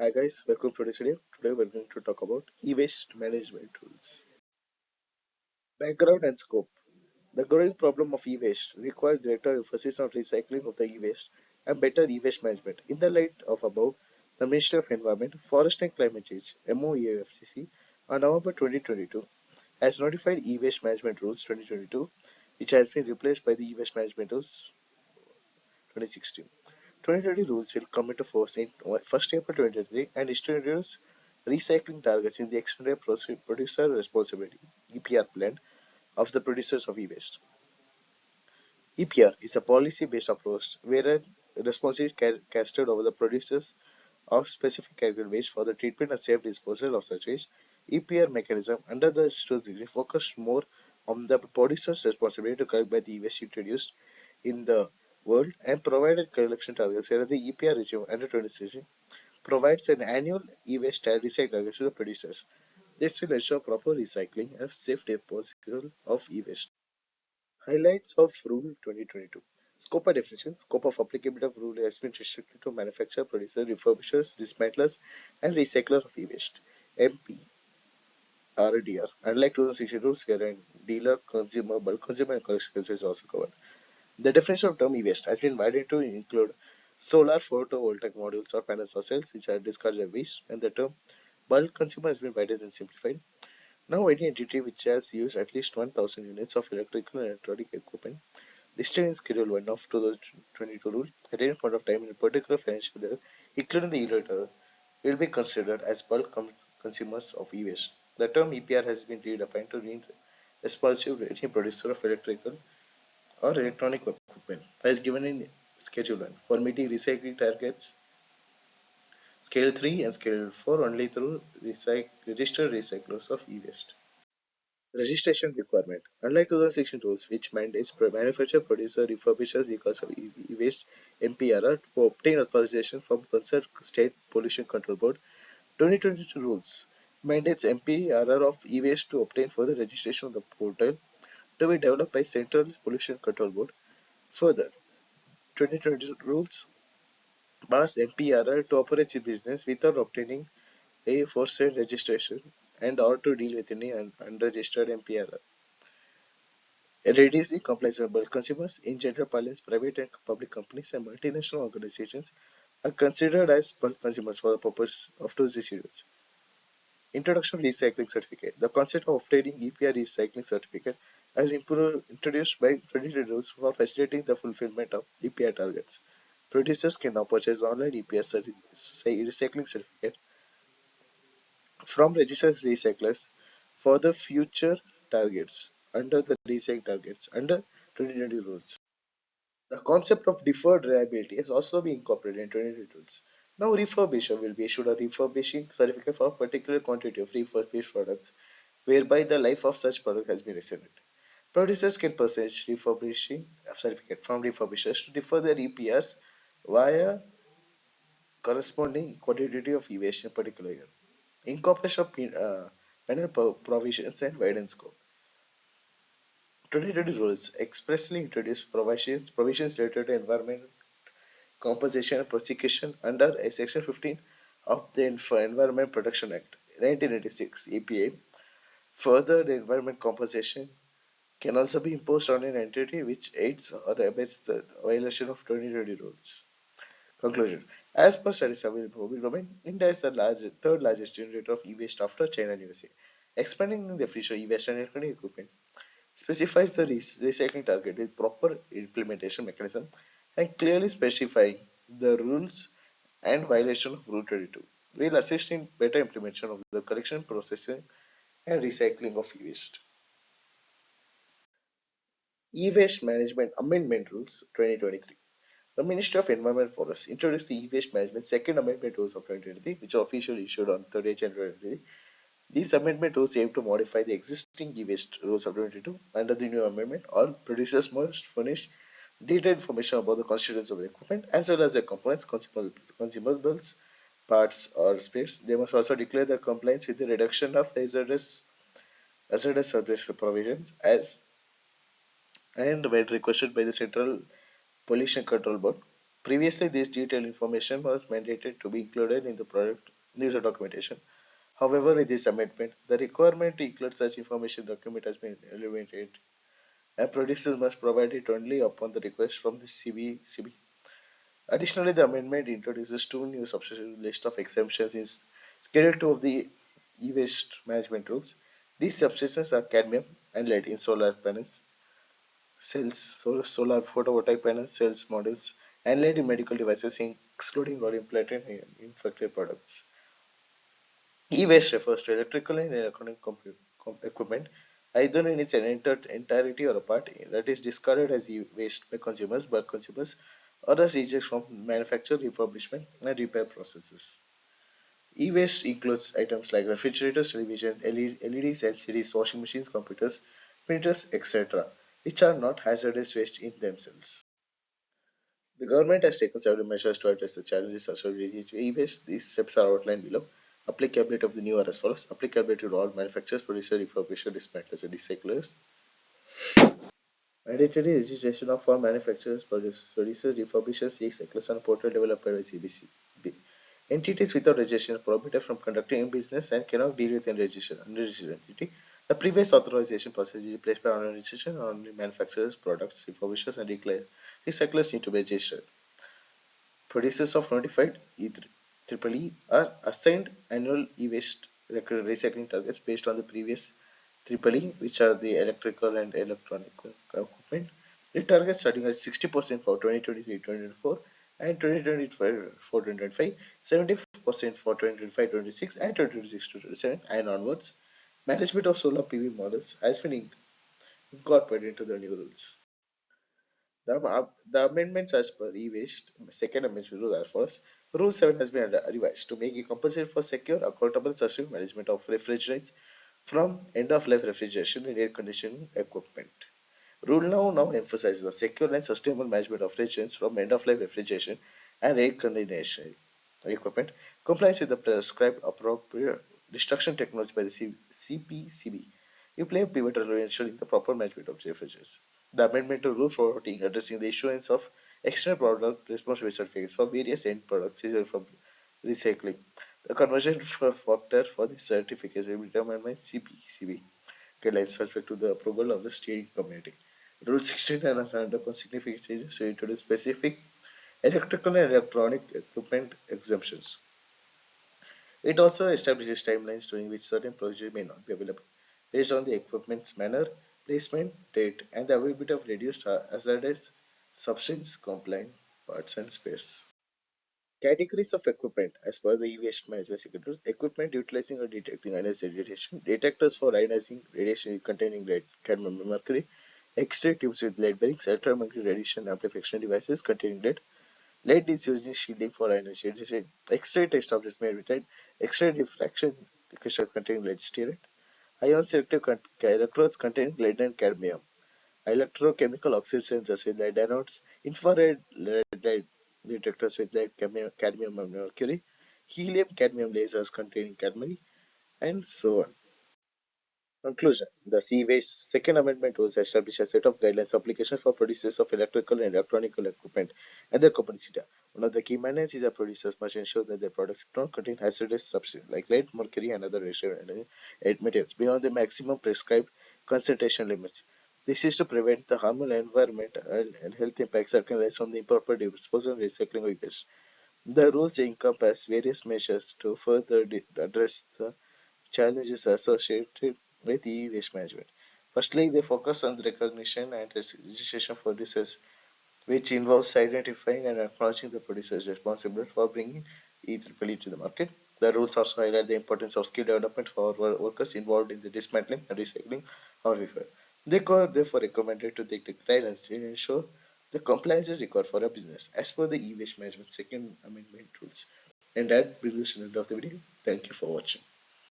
Hi guys, welcome to today's video. Today we're going to talk about e-waste management tools. Background and scope. The growing problem of e-waste requires greater emphasis on recycling of the e-waste and better e-waste management. In the light of above, the Ministry of Environment, Forest and Climate Change (MoEFCC) on November 2022 has notified e-waste management rules 2022, which has been replaced by the e-waste management rules 2016. 2020 rules will come into force in 1st April 2023 and introduce recycling targets in the Extended Producer Responsibility (EPR) plan of the producers of e-waste. EPR is a policy-based approach wherein responsibility is casted over the producers of specific category waste for the treatment and safe disposal of such waste. EPR mechanism under the jurisdiction focused more on the producer's responsibility to collect by the e-waste introduced in the world and provided collection targets, whereas the EPR regime under 2016 provides an annual e-waste recycling target to the producers. This will ensure proper recycling and safe disposal of e-waste. Highlights of Rule 2022. Scope and definition. Scope of applicability of rule has been restricted to manufacturer, producer, refurbishers, dismantlers, and recyclers of e-waste. MPRDR. Unlike 2016 rules, wherein dealer, consumer, bulk consumer, and collection is also covered. The definition of term e-waste has been widened to include solar photovoltaic modules or panels or cells which are discarded as waste, and the term bulk consumer has been widened and simplified. Now, any entity which has used at least 1,000 units of electrical and electronic equipment listed in Schedule 1 of 2022 rule at any point of time in a particular financial year, including the year, will be considered as bulk consumers of e-waste. The term EPR has been redefined to mean responsive to any producer of electrical or electronic equipment as given in Schedule 1 for meeting recycling targets Scale 3 and Scale 4 only through registered recyclers of e-waste. Registration requirement. Unlike 2016 rules, which mandates manufacturer, producer, refurbishers, equals of e-waste (MPRR) to obtain authorization from concerned state pollution control board, 2022 rules mandates MPRR of e-waste to obtain further registration of the portal to be developed by Central Pollution Control Board. Further, 2020 rules bars MPRR to operate its business without obtaining a for sale registration and or to deal with any unregistered MPRR. Reducing compliance with bulk consumers, in general parlance, private and public companies and multinational organizations are considered as bulk consumers for the purpose of those issues. Introduction of recycling certificate. The concept of obtaining EPR recycling certificate has introduced by 20 rules for facilitating the fulfillment of EPR targets. Producers can now purchase online EPR recycling certificate from registered recyclers for the future targets under the recycling targets under 2020 rules. The concept of deferred reliability has also been incorporated in 2020 rules. Now, refurbisher will be issued a refurbishing certificate for a particular quantity of refurbished products, whereby the life of such product has been extended. Producers can purchase refurbishing certificate from refurbishers to defer their EPRs via corresponding quantity of e-waste in a particular year. Incorporation of penal provisions and guidance scope. 2020 rules expressly introduced provisions related to environment compensation and prosecution under Section 15 of the Environment Protection Act 1986 EPA. Further, the environment compensation can also be imposed on an entity which aids or abets the violation of 2020 rules. Conclusion. As per studies available in public domain, India is the third largest generator of e-waste after China and USA. Expanding the definition of e-waste and electronic equipment specifies the recycling target with proper implementation mechanism and clearly specifying the rules and violation of Rule 22 will assist in better implementation of the collection, processing, and recycling of e-waste. E-waste Management Amendment Rules 2023. The Ministry of Environment and Forests introduced the E-waste Management Second Amendment Rules of 2023, which are officially issued on 30th January 2023. These amendment rules aim to modify the existing e-waste rules of 2022. Under the new amendment, all producers must furnish detailed information about the constituents of the equipment as well as their components, consumables, parts, or spares. They must also declare their compliance with the reduction of hazardous subject provisions as and when requested by the Central Pollution Control Board. Previously, this detailed information was mandated to be included in the product user documentation. However, in this amendment, the requirement to include such information document has been eliminated, and producers must provide it only upon the request from the CB. Additionally, the amendment introduces two new subsection list of exemptions in Schedule 2 of the e-waste management rules. These substances are cadmium and lead in solar panels, cells, solar photovoltaic panels, cells, modules, and lead in medical devices, excluding or implanted in factory products. E-waste refers to electrical and electronic equipment, either in its entirety or a part, that is discarded as e-waste by consumers, bulk consumers, or as rejects from manufacture, refurbishment, and repair processes. E-waste includes items like refrigerators, television, LEDs, LCDs, washing machines, computers, printers, etc., which are not hazardous waste in themselves. The government has taken several measures to address the challenges associated with e-waste. These steps are outlined below. Applicability of the new are as follows. Applicability to all manufacturers, producers, refurbishers, dismantlers, and recyclers. Mandatory registration of all manufacturers, producers, refurbishers, recyclers, and portal developed by CBC. Entities without registration are prohibited from conducting business and cannot deal with unregistered entity. The previous authorization process is replaced by online registration. Only manufacturers, products, refurbishers, and recyclers need to be registered. Producers of notified EEE are assigned annual e-waste recycling targets based on the previous EEE, which are the electrical and electronic equipment. The targets starting at 60% for 2023-2024 and 2024-2025, 70% for 2025-2026 and 2026-2027 and onwards. Management of solar PV models has been incorporated into the new rules. The amendments as per e-waste second amendment rule are first. Rule 7 has been revised to make it compulsory for secure, accountable, sustainable management of refrigerants from end-of-life refrigeration and air conditioning equipment. Rule now emphasizes the secure and sustainable management of refrigerants from end-of-life refrigeration and air conditioning equipment. Compliance with the prescribed appropriate destruction technology by the CPCB will play a pivotal role in ensuring the proper management of refrigerants. The amendment to Rule 14 addressing the issuance of external product responsibility certificates for various end products resulting from recycling. The conversion factor for the certificates will be determined by CPCB guidelines subject to the approval of the steering committee. Rule 16 has undergone significant changes to introduce specific electrical and electronic equipment exemptions. It also establishes timelines during which certain procedures may not be available, based on the equipment's manner, placement, date, and the availability of reduced hazardous substance compliant parts and spares. Categories of equipment as per the e-waste management secretary: equipment utilizing or detecting ionized radiation, detectors for ionizing radiation containing lead, cadmium, and mercury, X-ray tubes with lead bearings, electromagnetic radiation amplification devices containing lead. Lead is used in shielding for ionized radiation. X-ray test objects made with lead, X-ray diffraction crystals containing lead stearate, ion selective electrodes containing lead and cadmium, electrochemical oxygens with lead anodes, infrared lead detectors with lead, cadmium and mercury, helium cadmium lasers containing cadmium, and so on. Conclusion: the C-Waste Second Amendment rules establish a set of guidelines applications for producers of electrical and electronic equipment and their companies in India. One of the key mandates is that producers must ensure that their products don't contain hazardous substances like lead, mercury, and other materials beyond the maximum prescribed concentration limits. This is to prevent the harmful environment and health impacts that can arise from the improper disposal and recycling of waste. The rules encompass various measures to further address the challenges associated with e-waste management. Firstly, they focus on the recognition and registration for producers, which involves identifying and acknowledging the producers responsible for bringing E-Triple to the market. The rules also highlight the importance of skill development for workers involved in the dismantling and recycling of reefer. They are therefore recommended to take the guidelines to ensure the compliance is required for a business as per the e-waste management second amendment rules. And that brings us to the end of the video. Thank you for watching.